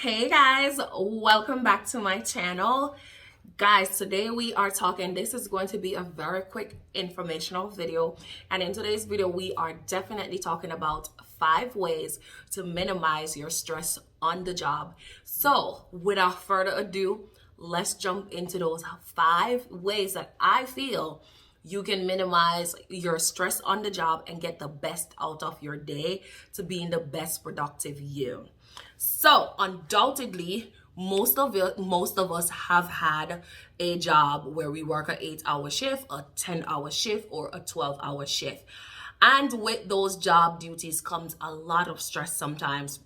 Hey guys, welcome back to my channel. Guys, today we are talking, this is going to be a very quick informational video. And in today's video, we are definitely talking about 5 ways to minimize your stress on the job. So without further ado, let's jump into those 5 ways that I feel you can minimize your stress on the job and get the best out of your day to being the best productive you. So undoubtedly, most of us have had a job where we work an 8-hour shift, a 10-hour shift, or a 12-hour shift. And with those job duties comes a lot of stress sometimes.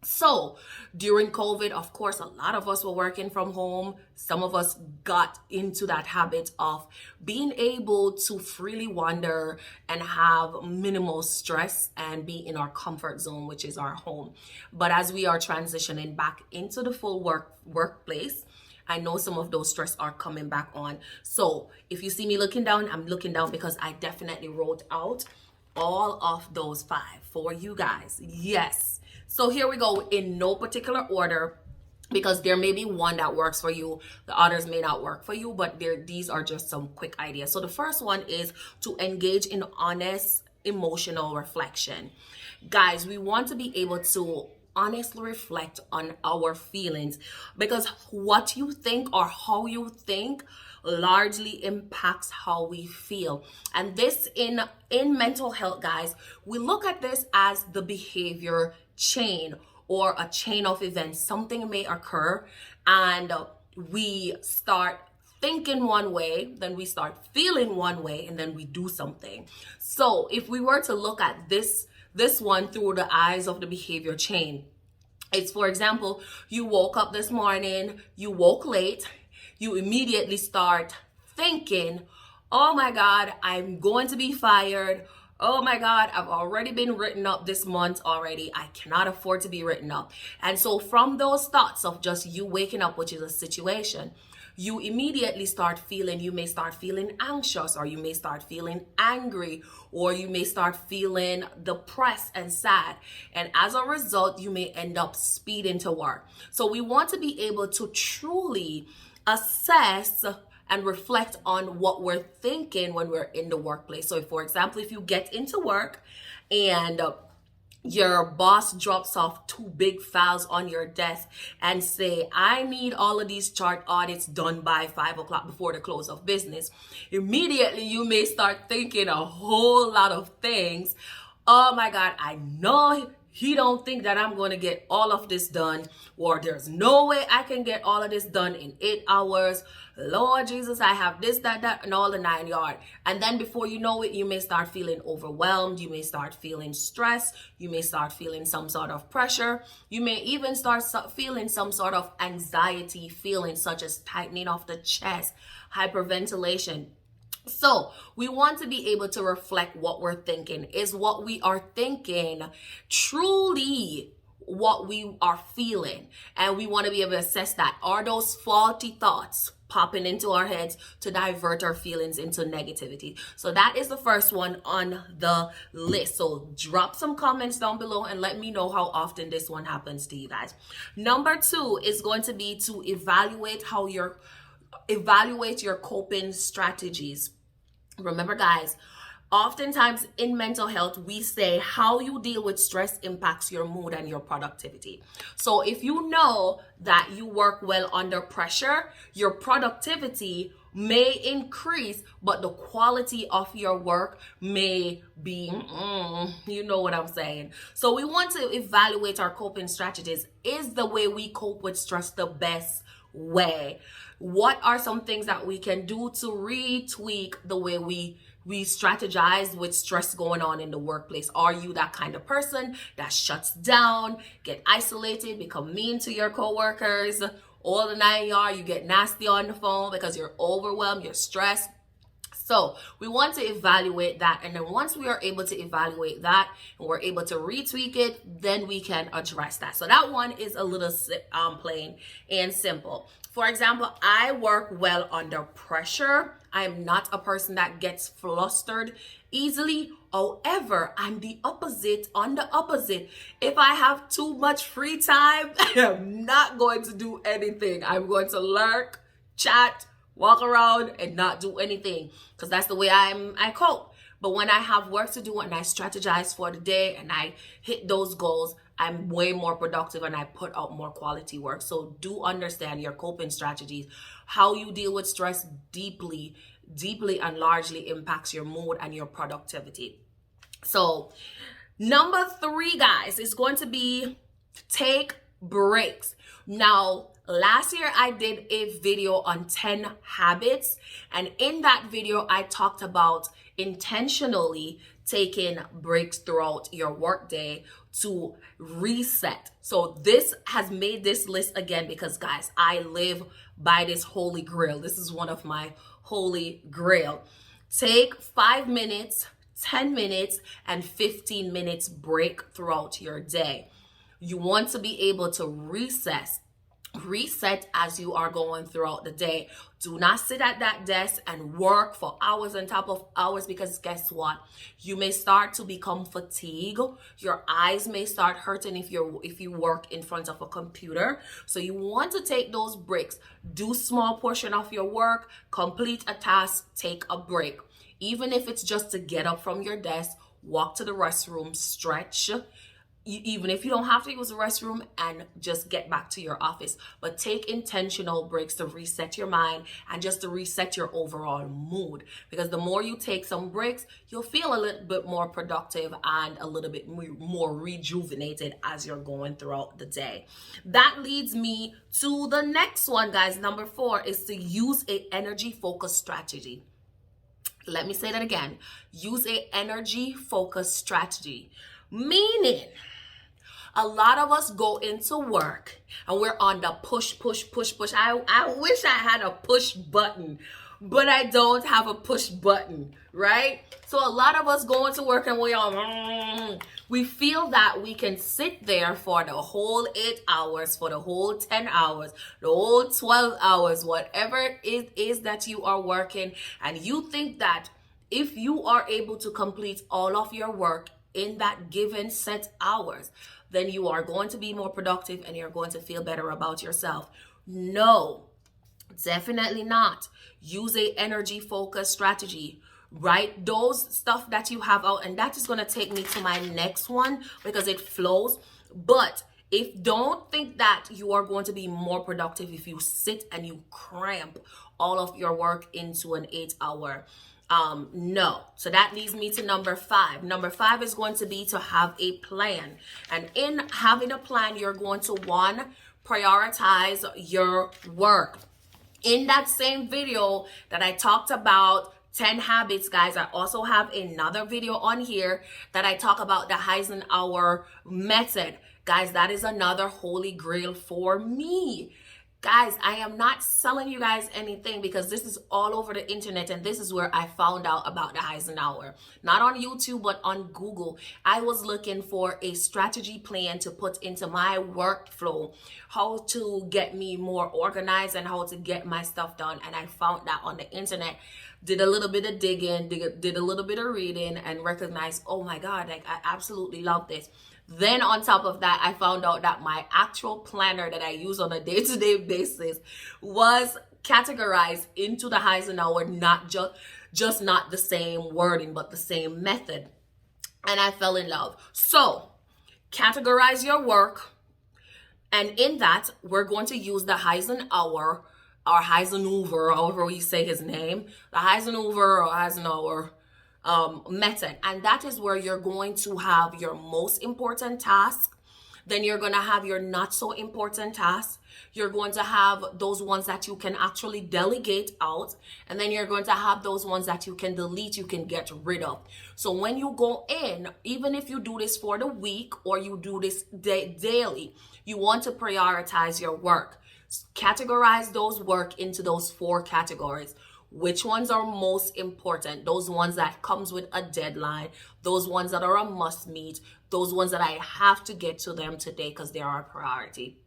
So during COVID, of course, a lot of us were working from home. Some of us got into that habit of being able to freely wander and have minimal stress and be in our comfort zone, which is our home. But as we are transitioning back into the full workplace, I know some of those stress are coming back on. So if you see me looking down, I'm looking down because I definitely wrote out all of those 5 for you guys. Yes. So here we go, in no particular order, because there may be one that works for you, the others may not work for you, but these are just some quick ideas. So the first one is to engage in honest emotional reflection. Guys, we want to be able to honestly reflect on our feelings, because what you think or how you think largely impacts how we feel. And this in mental health, guys, we look at this as the behavior chain or a chain of events. Something may occur and we start thinking one way, then we start feeling one way, and then we do something. So if we were to look at this one through the eyes of the behavior chain, it's, for example, you woke up this morning, you woke late, you immediately start thinking, oh my God, I'm going to be fired. Oh my God, I've already been written up this month already. I cannot afford to be written up. And so from those thoughts of just you waking up, which is a situation, you immediately start feeling, you may start feeling anxious, or you may start feeling angry, or you may start feeling depressed and sad. And as a result, you may end up speeding to work. So we want to be able to truly assess and reflect on what we're thinking when we're in the workplace. So if, for example, if you get into work and your boss drops off 2 big files on your desk and say, I need all of these chart audits done by 5 o'clock before the close of business, immediately you may start thinking a whole lot of things. Oh my God, I know he don't think that I'm going to get all of this done, or there's no way I can get all of this done in 8 hours. Lord Jesus, I have this, that, and all the 9 yards. And then before you know it, you may start feeling overwhelmed. You may start feeling stress. You may start feeling some sort of pressure. You may even start feeling some sort of anxiety feeling, such as tightening of the chest, hyperventilation. So we want to be able to reflect what we're thinking. Is what we are thinking truly what we are feeling? And we want to be able to assess that. Are those faulty thoughts popping into our heads to divert our feelings into negativity? So that is the first one on the list. So drop some comments down below and let me know how often this one happens to you guys. Number 2 is going to be to evaluate your coping strategies. Remember, guys, oftentimes in mental health, we say how you deal with stress impacts your mood and your productivity. So if you know that you work well under pressure, your productivity may increase, but the quality of your work may be, you know what I'm saying. So we want to evaluate our coping strategies. Is the way we cope with stress the best way? What are some things that we can do to retweak the way we strategize with stress going on in the workplace? Are you that kind of person that shuts down, get isolated, become mean to your coworkers, all the 9 yards, you get nasty on the phone because you're overwhelmed, you're stressed? So we want to evaluate that, and then once we are able to evaluate that and we're able to retweak it, then we can address that. So that one is a little plain and simple. For example, I work well under pressure. I am not a person that gets flustered easily. However, I'm the opposite on the opposite. If I have too much free time, I am not going to do anything. I'm going to lurk, chat, walk around, and not do anything, because that's the way I cope. But when I have work to do and I strategize for the day and I hit those goals, I'm way more productive and I put out more quality work. So do understand your coping strategies. How you deal with stress deeply and largely impacts your mood and your productivity. So number 3, guys, is going to be take breaks. Now, last year I did a video on 10 habits, and in that video I talked about intentionally taking breaks throughout your workday to reset. So this has made this list again because, guys, I live by this holy grail. This is one of my holy grail. Take 5 minutes, 10 minutes, and 15 minutes break throughout your day. You want to be able to reset as you are going throughout the day. Do not sit at that desk and work for hours on top of hours, because guess what? You may start to become fatigued. Your eyes may start hurting if you work in front of a computer. So you want to take those breaks. Do small portion of your work, complete a task, take a break. Even if it's just to get up from your desk, walk to the restroom, stretch. Even if you don't have to use the restroom, and just get back to your office. But take intentional breaks to reset your mind and just to reset your overall mood. Because the more you take some breaks, you'll feel a little bit more productive and a little bit more rejuvenated as you're going throughout the day. That leads me to the next one, guys. Number 4 is to use a energy focused strategy. Let me say that again. Use a energy focused strategy. Meaning, a lot of us go into work and we're on the push. I wish I had a push button, but I don't have a push button, right? So a lot of us go into work and we feel that we can sit there for the whole 8 hours, for the whole 10 hours, the whole 12 hours, whatever it is that you are working. And you think that if you are able to complete all of your work in that given set hours, then you are going to be more productive and you're going to feel better about yourself. No, definitely not. Use a energy focused strategy. Write those stuff that you have out, and that is going to take me to my next one because it flows. But don't think that you are going to be more productive if you sit and you cramp all of your work into an 8-hour. No. So that leads me to number 5. Number 5 is going to be to have a plan. And in having a plan, you're going to, 1, prioritize your work. In that same video that I talked about 10 habits, guys, I also have another video on here that I talk about the Eisenhower method. Guys, that is another holy grail for me. Guys, I am not selling you guys anything because this is all over the internet, and this is where I found out about the Eisenhower. Not on YouTube, but on Google. I was looking for a strategy plan to put into my workflow, how to get me more organized and how to get my stuff done. And I found that on the internet. Did a little bit of digging, did a little bit of reading, and recognized, oh my God, like I absolutely love this. Then on top of that, I found out that my actual planner that I use on a day-to-day basis was categorized into the Eisenhower, not just not the same wording, but the same method. And I fell in love. So categorize your work. And in that, we're going to use the Eisenhower or Eisenhower, however you say his name, the Eisenhower or Eisenhower method. And that is where you're going to have your most important task. Then you're going to have your not so important tasks. You're going to have those ones that you can actually delegate out. And then you're going to have those ones that you can delete, you can get rid of. So when you go in, even if you do this for the week or you do this daily, you want to prioritize your work. Categorize those work into those 4 categories. which ones are most important, those ones that comes with a deadline, those ones that are a must meet, those ones that I have to get to them today because they are a priority.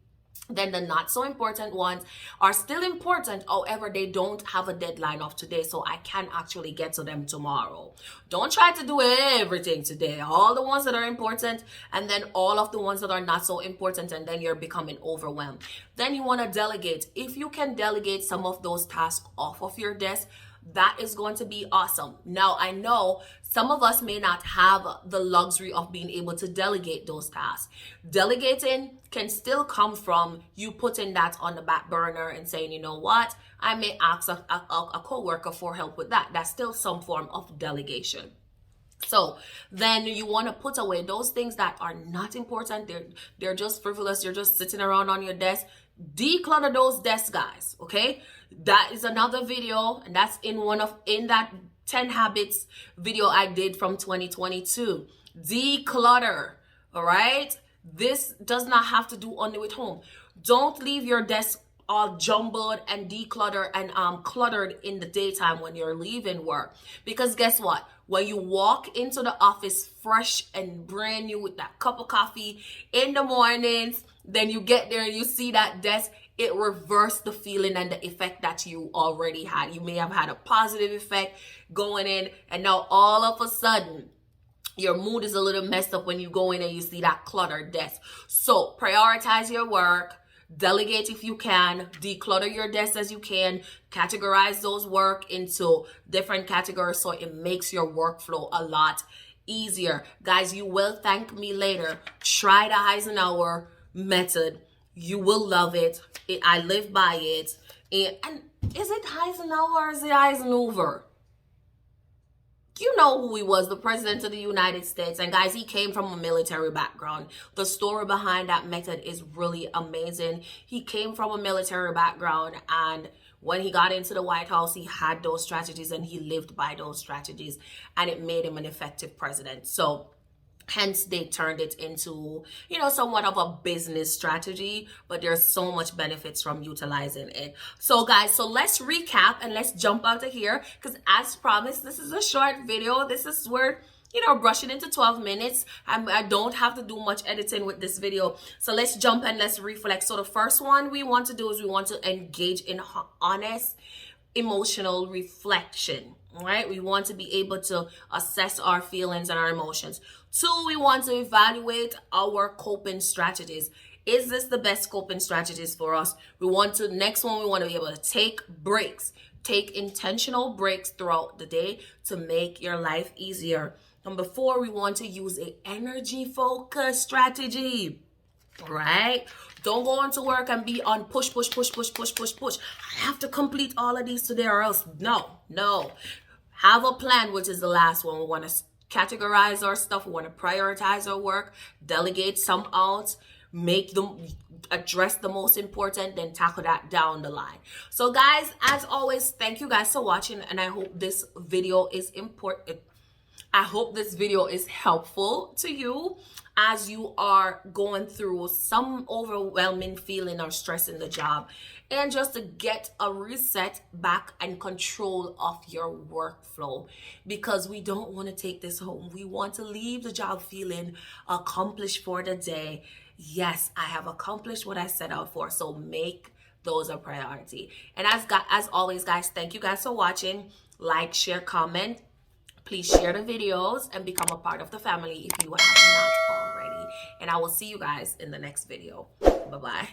Then the not so important ones are still important, however they don't have a deadline of today, so I can actually get to them tomorrow. Don't try to do everything today, all the ones that are important and then all of the ones that are not so important, and then you're becoming overwhelmed. Then you want to delegate. If you can delegate some of those tasks off of your desk, that is going to be awesome. Now, I know some of us may not have the luxury of being able to delegate those tasks. Delegating can still come from you putting that on the back burner and saying, you know what, I may ask a coworker for help with that. That's still some form of delegation. So then you want to put away those things that are not important. They're just frivolous. You're just sitting around on your desk. Declutter those desks, guys. Okay, that is another video, and that's in that 10 habits video I did from 2022. Declutter. All right, this does not have to do only with home. Don't leave your desk all jumbled and decluttered and cluttered in the daytime when you're leaving work, because guess what, when you walk into the office fresh and brand new with that cup of coffee in the mornings, then you get there and you see that desk, it reversed the feeling and the effect that you already had. You may have had a positive effect going in, and now all of a sudden your mood is a little messed up when you go in and you see that cluttered desk. So prioritize your work. Delegate if you can, declutter your desk as you can, categorize those work into different categories so it makes your workflow a lot easier. Guys, you will thank me later. Try the Eisenhower method. You will love it. I live by it. And is it Eisenhower or is it Eisenhower? You know who he was, the president of the United States. And guys, he came from a military background. The story behind that method is really amazing. He came from a military background, and when he got into the White House, he had those strategies and he lived by those strategies, and it made him an effective president. So hence they turned it into, you know, somewhat of a business strategy, but there's so much benefits from utilizing it. So guys, so let's recap and let's jump out of here, because as promised, this is a short video. This is where, you know, brushing into 12 minutes. I don't have to do much editing with this video. So let's jump and let's reflect. So the first one we want to do is we want to engage in honest emotional reflection. Right? We want to be able to assess our feelings and our emotions. 2, we want to evaluate our coping strategies. Is this the best coping strategies for us? Next one, we want to be able to take breaks. Take intentional breaks throughout the day to make your life easier. Number 4, we want to use an energy focused strategy. Right? Don't go into work and be on push. I have to complete all of these today or else. No. Have a plan, which is the last one. We want to categorize our stuff. We want to prioritize our work, delegate some out, address the most important, then tackle that down the line. So guys, as always, thank you guys for watching, and I hope this video is important. I hope this video is helpful to you as you are going through some overwhelming feeling or stress in the job, and just to get a reset back and control of your workflow, because we don't want to take this home. We want to leave the job feeling accomplished for the day. Yes, I have accomplished what I set out for, so make those a priority. And as always, guys, thank you guys for watching. Like, share, comment. Please share the videos and become a part of the family if you have not already. And I will see you guys in the next video. Bye-bye.